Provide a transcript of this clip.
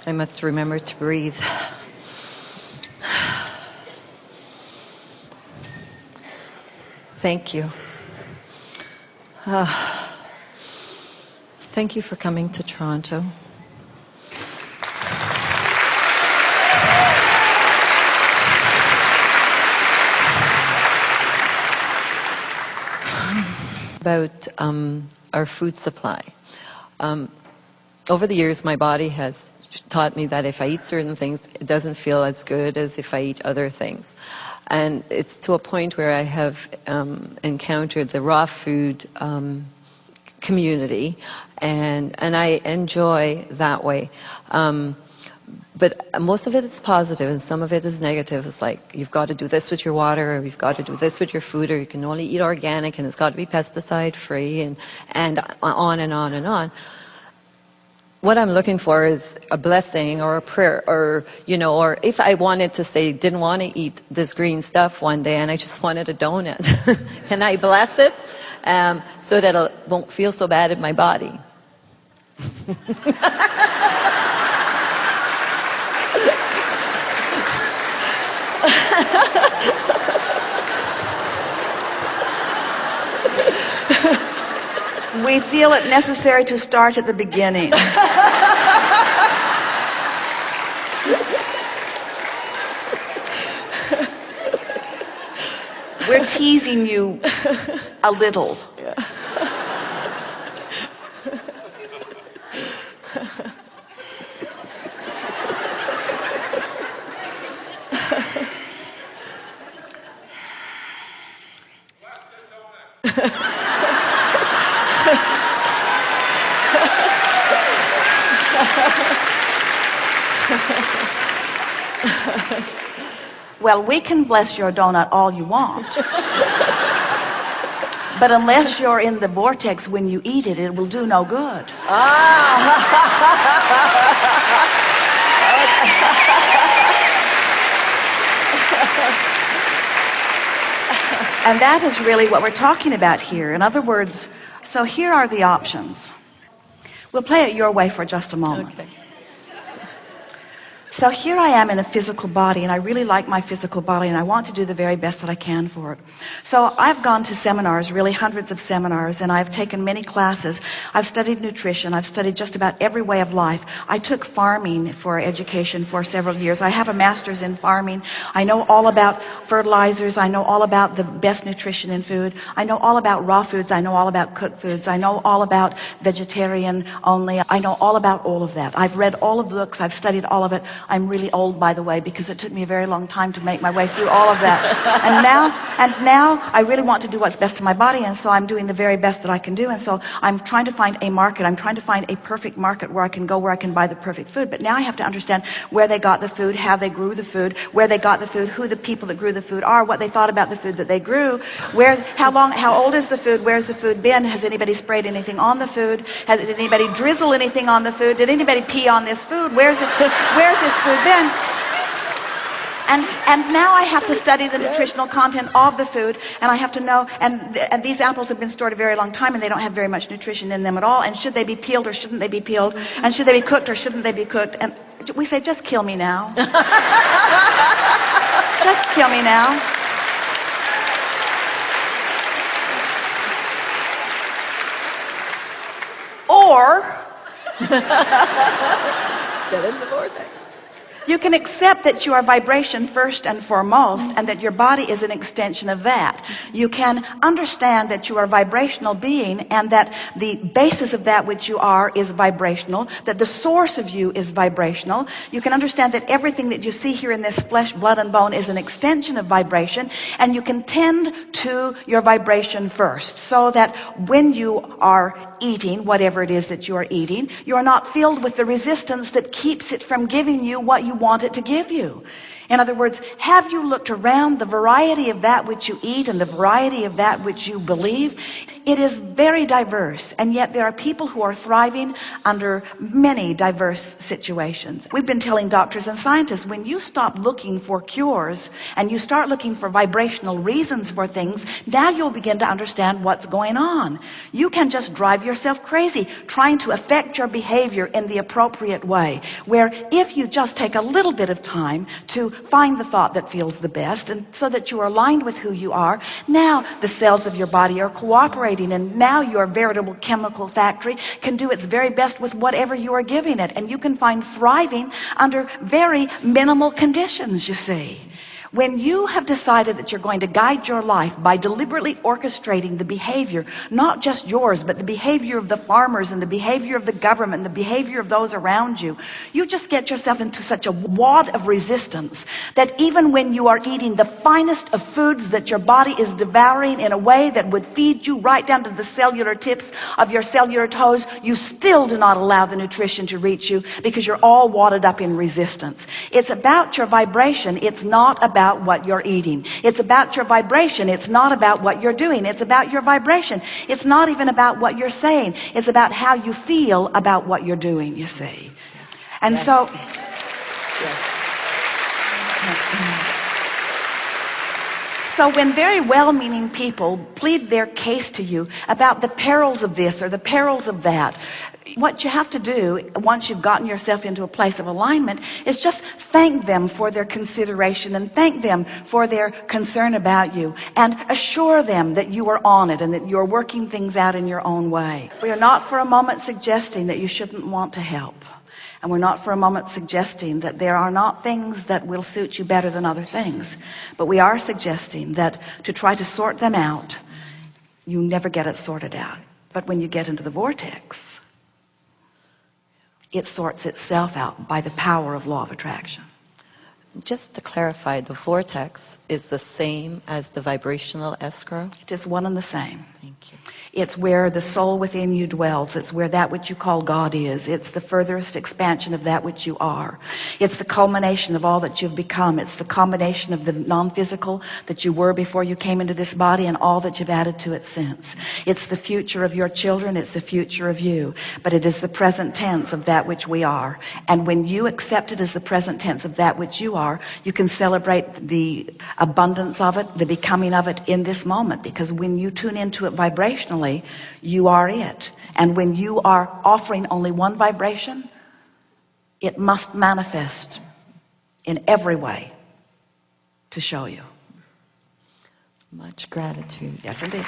I must remember to breathe. Thank you. Thank you for coming to Toronto. About our food supply. Over the years, my body has taught me that if I eat certain things, it doesn't feel as good as if I eat other things. And it's to a point where I have encountered the raw food community, and I enjoy that way. But most of it is positive, and some of it is negative. It's like, you've got to do this with your water, or you've got to do this with your food, or you can only eat organic, and it's got to be pesticide-free, and on and on and on. What I'm looking for is a blessing or a prayer, or, or if I wanted to say, didn't want to eat this green stuff one day, and I just wanted a donut, can I bless it so that it won't feel so bad in my body? We feel it necessary to start at the beginning. We're teasing you a little. Yeah. Well, we can bless your donut all you want. But unless you're in the vortex when you eat it, it will do no good. And that is really what we're talking about here. In other words, so here are the options. We'll play it your way for just a moment. Okay. So here I am in a physical body, and I really like my physical body, and I want to do the very best that I can for it. So I've gone to seminars, really hundreds of seminars, and I've taken many classes. I've studied nutrition. I've studied just about every way of life. I took farming for education for several years. I have a master's in farming. I know all about fertilizers. I know all about the best nutrition in food. I know all about raw foods. I know all about cooked foods. I know all about vegetarian only. I know all about all of that. I've read all of the books. I've studied all of it. I'm really old, by the way, because it took me a very long time to make my way through all of that. And now I really want to do what's best to my body, and so I'm doing the very best that I can do. And so I'm trying to find a market. I'm trying to find a perfect market where I can go, where I can buy the perfect food. But now I have to understand where they got the food, how they grew the food, where they got the food, who the people that grew the food are, what they thought about the food that they grew, how old is the food, where's the food been, has anybody sprayed anything on the food, did anybody drizzle anything on the food, did anybody pee on this food, where's this food been? And now I have to study the nutritional content of the food, and I have to know, and these apples have been stored a very long time, and they don't have very much nutrition in them at all, and should they be peeled or shouldn't they be peeled, and should they be cooked or shouldn't they be cooked? And we say, just kill me now. Just kill me now. Or Get in the vortex. you can accept that you are vibration first and foremost, and that your body is an extension of that. You can understand that you are a vibrational being, and that the basis of that which you are is vibrational, that the source of you is vibrational. You can understand that everything that you see here in this flesh, blood, and bone is an extension of vibration, and you can tend to your vibration first, so that when you are eating whatever it is that you are eating, you are not filled with the resistance that keeps it from giving you what you want it to give you. In other words, have you looked around the variety of that which you eat and the variety of that which you believe? It is very diverse, and yet there are people who are thriving under many diverse situations. We've been telling doctors and scientists, when you stop looking for cures and you start looking for vibrational reasons for things, now you'll begin to understand what's going on. You can just drive yourself crazy trying to affect your behavior in the appropriate way, where if you just take a little bit of time to find the thought that feels the best, and so that you are aligned with who you are, now the cells of your body are cooperating, and now your veritable chemical factory can do its very best with whatever you are giving it, and you can find thriving under very minimal conditions, you see. When you have decided that you're going to guide your life by deliberately orchestrating the behavior, not just yours, but the behavior of the farmers and the behavior of the government and the behavior of those around you, you just get yourself into such a wad of resistance that even when you are eating the finest of foods that your body is devouring in a way that would feed you right down to the cellular tips of your cellular toes, you still do not allow the nutrition to reach you because you're all wadded up in resistance. It's about your vibration. It's not about what you're eating. It's about your vibration. It's not about what you're doing. It's about your vibration. It's not even about what you're saying. It's about how you feel about what you're doing, you see. And yes. so So when very well-meaning people plead their case to you about the perils of this or the perils of that, what you have to do once you've gotten yourself into a place of alignment is just thank them for their consideration and thank them for their concern about you, and assure them that you are on it and that you're working things out in your own way. We are not for a moment suggesting that you shouldn't want to help, and we're not for a moment suggesting that there are not things that will suit you better than other things, but we are suggesting that to try to sort them out, you never get it sorted out. But when you get into the vortex, it sorts itself out by the power of law of attraction. Just to clarify, the vortex is the same as the vibrational escrow? It is one and the same. Thank you. It's where the soul within you dwells. It's where that which you call God is. It's the furthest expansion of that which you are. It's the culmination of all that you've become. It's the combination of the non-physical that you were before you came into this body and all that you've added to it since. It's the future of your children. It's the future of you. But it is the present tense of that which we are. And when you accept it as the present tense of that which you are, you can celebrate the abundance of it, the becoming of it in this moment. Because when you tune into it vibrationally, you are it. And when you are offering only one vibration, it must manifest in every way to show you. Much gratitude. Yes, indeed.